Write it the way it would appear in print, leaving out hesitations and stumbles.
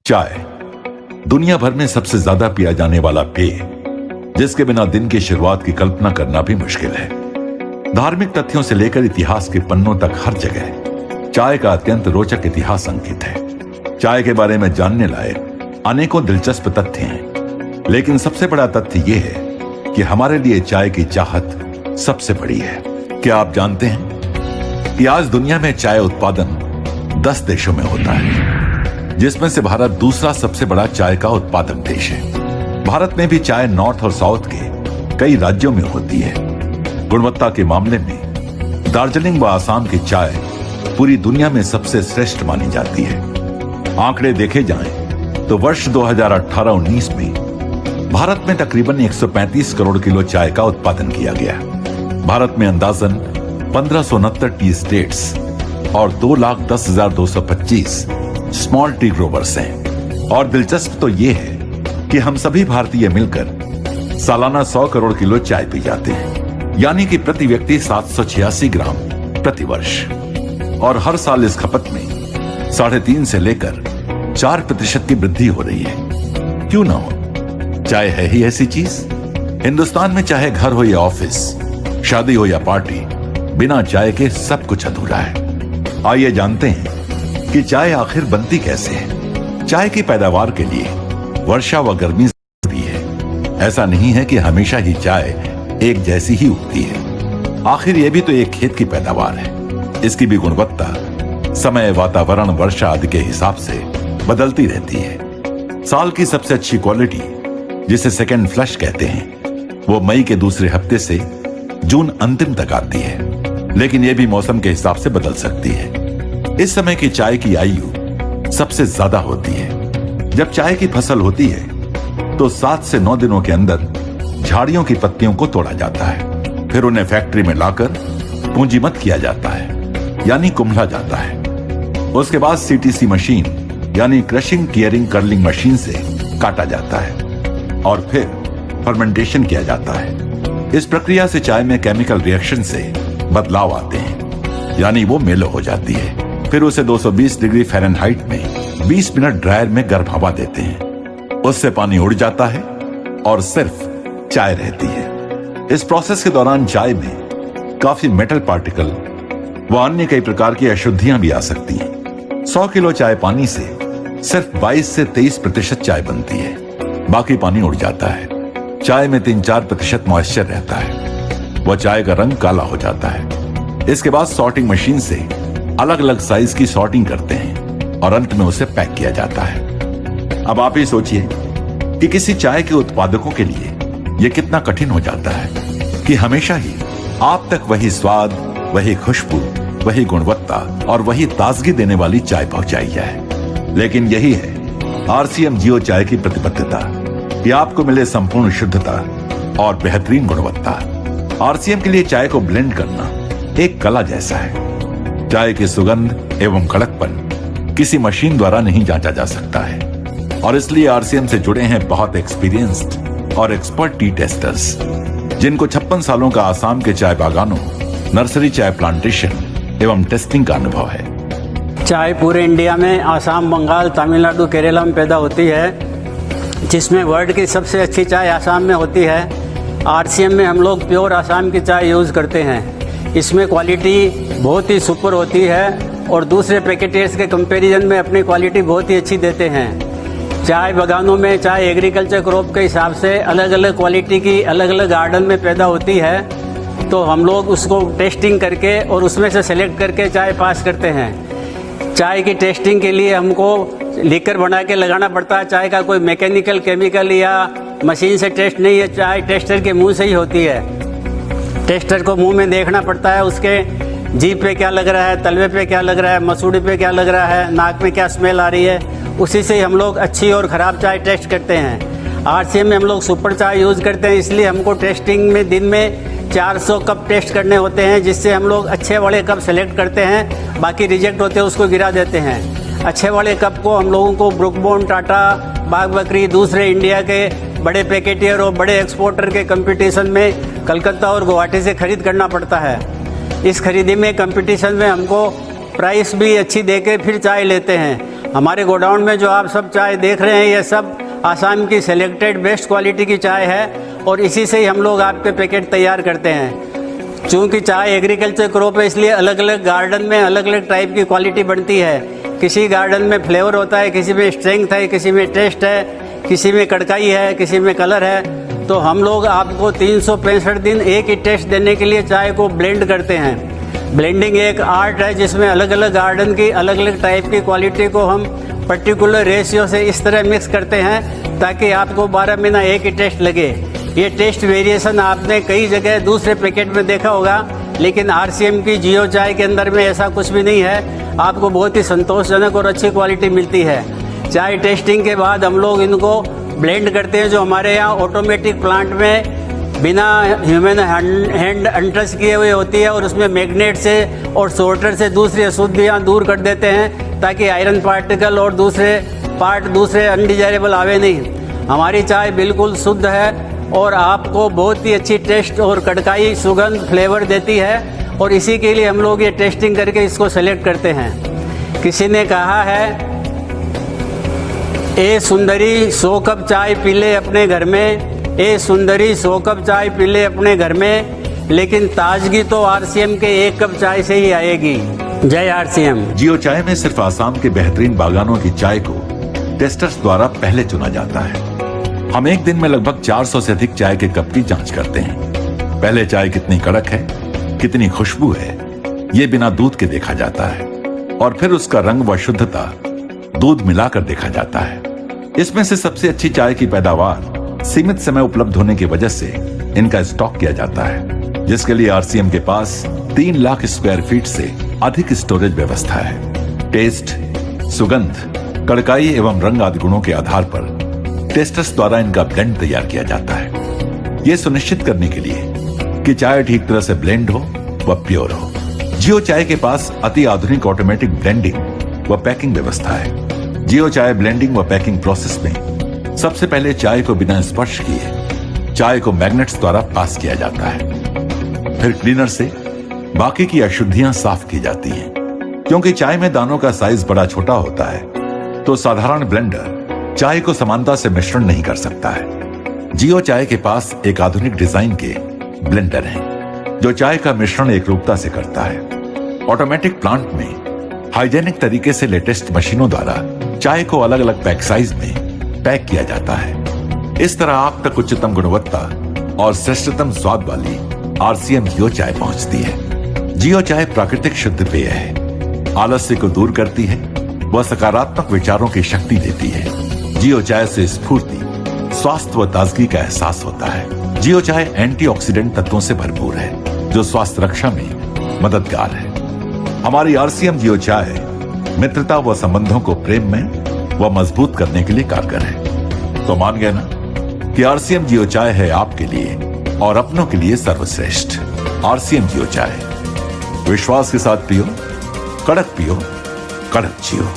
चाय दुनिया भर में सबसे ज्यादा पिया जाने वाला पेय, जिसके बिना दिन की शुरुआत की कल्पना करना भी मुश्किल है। धार्मिक तथ्यों से लेकर इतिहास के पन्नों तक हर जगह चाय का अत्यंत रोचक इतिहास अंकित है। चाय के बारे में जानने लायक अनेकों दिलचस्प तथ्य हैं, लेकिन सबसे बड़ा तथ्य यह है कि हमारे लिए चाय की चाहत सबसे बड़ी है। क्या आप जानते हैं कि आज दुनिया में चाय उत्पादन 10 देशों में होता है, जिसमें से भारत दूसरा सबसे बड़ा चाय का उत्पादक देश है। भारत में भी चाय नॉर्थ और साउथ के कई राज्यों में होती है। गुणवत्ता के मामले में दार्जिलिंग व आसाम की चाय पूरी दुनिया में सबसे श्रेष्ठ मानी जाती है। आंकड़े देखे जाएं तो वर्ष 2018-19 में भारत में तकरीबन 135 करोड़ किलो चाय का उत्पादन किया गया। भारत में अंदाजन 1569 टी स्टेट्स और 2,10,225 स्मॉल टी ग्रोवर्स हैं। और दिलचस्प तो ये है कि हम सभी भारतीय मिलकर सालाना 100 करोड़ किलो चाय पी जाते हैं, यानी कि प्रति व्यक्ति 786 ग्राम प्रति वर्ष। और हर साल इस खपत में 3.5 से लेकर 4% की वृद्धि हो रही है। क्यों ना हो, चाय है ही ऐसी चीज। हिंदुस्तान में चाहे घर हो या ऑफिस, शादी हो या पार्टी, बिना चाय के सब कुछ अधूरा है। आइए जानते हैं कि चाय आखिर बनती कैसे है। चाय की पैदावार के लिए वर्षा व गर्मी जरूरी है। ऐसा नहीं है कि हमेशा ही चाय एक जैसी ही उगती है। आखिर यह भी तो एक खेत की पैदावार है। इसकी भी गुणवत्ता समय, वातावरण, वर्षा आदि के हिसाब से बदलती रहती है। साल की सबसे अच्छी क्वालिटी, जिसे सेकेंड फ्लश कहते हैं, वो मई के दूसरे हफ्ते से जून अंतिम तक आती है, लेकिन यह भी मौसम के हिसाब से बदल सकती है। इस समय की चाय की आयु सबसे ज्यादा होती है। जब चाय की फसल होती है तो 7 से 9 दिनों के अंदर झाड़ियों की पत्तियों को तोड़ा जाता है। फिर उन्हें फैक्ट्री में लाकर पूंजीमत किया जाता है, यानी कुम्हला जाता है। उसके बाद सीटीसी मशीन यानी क्रशिंग टियरिंग कर्लिंग मशीन से काटा जाता है और फिर फर्मेंटेशन किया जाता है। इस प्रक्रिया से चाय में केमिकल रिएक्शन से बदलाव आते हैं, यानी वो मेलो हो जाती है। फिर उसे 220 डिग्री फ़ारेनहाइट में 20 मिनट ड्रायर में गर्म हवा देते हैं। उससे पानी उड़ जाता है और सिर्फ चाय रहती है। इस प्रोसेस के दौरान चाय में काफी मेटल पार्टिकल व अन्य कई प्रकार की अशुद्धियां भी आ सकती हैं। 100 किलो चाय पानी से सिर्फ 22 से 23% चाय बनती है, बाकी पानी उड़ जाता है। चाय में 3-4% मॉइस्चर रहता है। वह चाय का रंग काला हो जाता है। इसके बाद सॉर्टिंग मशीन से अलग अलग साइज की सॉर्टिंग करते हैं और अंत में उसे पैक किया जाता है। अब आप ही सोचिए कि किसी चाय के उत्पादकों के लिए यह कितना कठिन हो जाता है कि हमेशा ही आप तक वही स्वाद, वही खुशबू, वही गुणवत्ता और वही ताजगी देने वाली चाय पहुंचाई जाए। लेकिन यही है आरसीएम जियो चाय की प्रतिबद्धता कि आपको मिले संपूर्ण शुद्धता और बेहतरीन गुणवत्ता। आरसीएम के लिए चाय को ब्लेंड करना एक कला जैसा है। चाय की सुगंध एवं कड़कपन किसी मशीन द्वारा नहीं जांचा जा सकता है, और इसलिए आरसीएम से जुड़े हैं बहुत एक्सपीरियंस्ड और एक्सपर्ट टी टेस्टर्स, जिनको 56 सालों का आसाम के चाय बागानों, नर्सरी चाय प्लांटेशन एवं टेस्टिंग का अनुभव है। चाय पूरे इंडिया में आसाम, बंगाल, तमिलनाडु, केरला में पैदा होती है, जिसमें वर्ल्ड की सबसे अच्छी चाय आसाम में होती है। आरसीएम में हम लोग प्योर आसाम की चाय यूज़ करते हैं। इसमें क्वालिटी बहुत ही सुपर होती है और दूसरे पैकेटर्स के कंपैरिजन में अपनी क्वालिटी बहुत ही अच्छी देते हैं। चाय बागानों में चाय एग्रीकल्चर क्रॉप के हिसाब से अलग अलग क्वालिटी की अलग अलग गार्डन में पैदा होती है, तो हम लोग उसको टेस्टिंग करके और उसमें से सेलेक्ट करके चाय पास करते हैं। चाय की टेस्टिंग के लिए हमको लीकर बना के लगाना पड़ता है। चाय का कोई मैकेनिकल, केमिकल या मशीन से टेस्ट नहीं है, चाय टेस्टर के मुँह से ही होती है। टेस्टर को मुंह में देखना पड़ता है, उसके जीभ पे क्या लग रहा है, तलवे पे क्या लग रहा है, मसूड़ी पे क्या लग रहा है, नाक में क्या स्मेल आ रही है, उसी से हम लोग अच्छी और ख़राब चाय टेस्ट करते हैं। आरसीएम में हम लोग सुपर चाय यूज़ करते हैं, इसलिए हमको टेस्टिंग में दिन में 400 कप टेस्ट करने होते हैं, जिससे हम लोग अच्छे वाले कप सेलेक्ट करते हैं। बाकी रिजेक्ट होते हैं उसको गिरा देते हैं। अच्छे वाले कप को हम लोगों को ब्रुक बॉन्ड, टाटा, बाग बकरी, दूसरे इंडिया के बड़े पैकेटियर और बड़े एक्सपोर्टर के कंपटीशन में कलकत्ता और गुवाहाटी से खरीद करना पड़ता है। इस खरीदी में कंपटीशन में हमको प्राइस भी अच्छी देके फिर चाय लेते हैं। हमारे गोडाउन में जो आप सब चाय देख रहे हैं, ये सब आसाम की सेलेक्टेड बेस्ट क्वालिटी की चाय है और इसी से ही हम लोग आपके पैकेट तैयार करते हैं। चूँकि चाय एग्रीकल्चर क्रॉप है, इसलिए अलग अलग गार्डन में अलग अलग टाइप की क्वालिटी बनती है। किसी गार्डन में फ्लेवर होता है, किसी में स्ट्रेंथ है, किसी में टेस्ट है, किसी में कड़काई है, किसी में कलर है। तो हम लोग आपको 365 दिन एक ही टेस्ट देने के लिए चाय को ब्लेंड करते हैं। ब्लेंडिंग एक आर्ट है जिसमें अलग अलग गार्डन की अलग अलग टाइप की क्वालिटी को हम पर्टिकुलर रेशियो से इस तरह मिक्स करते हैं ताकि आपको 12 महीना एक ही टेस्ट लगे। ये टेस्ट वेरिएशन आपने कई जगह दूसरे पैकेट में देखा होगा, लेकिन आरसीएम की जियो चाय के अंदर में ऐसा कुछ भी नहीं है। आपको बहुत ही संतोषजनक और अच्छी क्वालिटी मिलती है। चाय टेस्टिंग के बाद हम लोग इनको ब्लेंड करते हैं, जो हमारे यहाँ ऑटोमेटिक प्लांट में बिना ह्यूमन हैंड अनटच किए हुए होती है, और उसमें मैग्नेट से और सोर्टर से दूसरी अशुद्धियाँ दूर कर देते हैं ताकि आयरन पार्टिकल और दूसरे अनडिजायरेबल आवे नहीं। हमारी चाय बिल्कुल शुद्ध है और आपको बहुत ही अच्छी टेस्ट और कड़काई, सुगंध, फ्लेवर देती है, और इसी के लिए हम लोग ये टेस्टिंग करके इसको सेलेक्ट करते हैं। किसी ने कहा है, ए सुंदरी 100 कप चाय पी ले अपने घर में, ए सुंदरी 100 कप चाय पी ले अपने घर में, लेकिन ताजगी तो आरसीएम के 1 कप चाय से ही आएगी। जय आरसीएम। जियो चाय में सिर्फ आसाम के बेहतरीन बागानों की चाय को टेस्टर्स द्वारा पहले चुना जाता है। हम एक दिन में लगभग 400 से अधिक चाय के कप की जांच करते हैं। पहले चाय कितनी कड़क है, कितनी खुशबू है, ये बिना दूध के देखा जाता है, और फिर उसका रंग व शुद्धता दूध मिलाकर देखा जाता है। इसमें से सबसे अच्छी चाय की पैदावार सीमित समय उपलब्ध होने की वजह से इनका स्टॉक किया जाता है, जिसके लिए आरसीएम के पास 3 लाख स्क्वायर फीट से अधिक स्टोरेज व्यवस्था है। टेस्ट, सुगंध, कड़काई एवं रंग आदि गुणों के आधार पर टेस्टर्स द्वारा इनका ब्लेंड तैयार किया जाता है, ये सुनिश्चित करने के लिए कि चाय ठीक तरह से ब्लेंड हो व प्योर हो। जियो चाय के पास अति आधुनिक ऑटोमेटिक ब्लेंडिंग व पैकिंग व्यवस्था है। जियो चाय ब्लेंडिंग व पैकिंग प्रोसेस में सबसे पहले चाय को बिना स्पर्श किए चाय को मैग्नेट्स द्वारा पास किया जाता है। फिर क्लीनर से बाकी की अशुद्धियां साफ की जाती हैं। क्योंकि चाय में दानों का साइज बड़ा छोटा होता है, तो साधारण ब्लेंडर चाय को समानता से मिश्रण नहीं कर सकता है। जियो चाय के पास एक आधुनिक डिजाइन के ब्लेंडर हैं, जो चाय का मिश्रण एक रूपता से करता है। ऑटोमेटिक प्लांट में हाइजेनिक तरीके से लेटेस्ट मशीनों द्वारा चाय को अलग अलग पैक साइज में पैक किया जाता है। इस तरह आप तक उच्चतम गुणवत्ता और श्रेष्ठतम स्वाद वाली आरसीएम जियो चाय पहुंचती है। जियो चाय प्राकृतिक शुद्ध पेय है, आलस्य को दूर करती है, वह सकारात्मक विचारों की शक्ति देती है। जियो चाय से स्फूर्ति, स्वास्थ्य व ताजगी का एहसास होता है। जियो चाय एंटीऑक्सीडेंट तत्वों से भरपूर है, जो स्वास्थ्य रक्षा में मददगार है। हमारी आरसीएम जियो चाय मित्रता व संबंधों को प्रेम में व मजबूत करने के लिए कारगर है। तो मान गए ना कि आरसीएम जियो चाय है आपके लिए और अपनों के लिए सर्वश्रेष्ठ। आरसीएम जियो चाय, विश्वास के साथ पियो, कड़क पियो, कड़क जियो।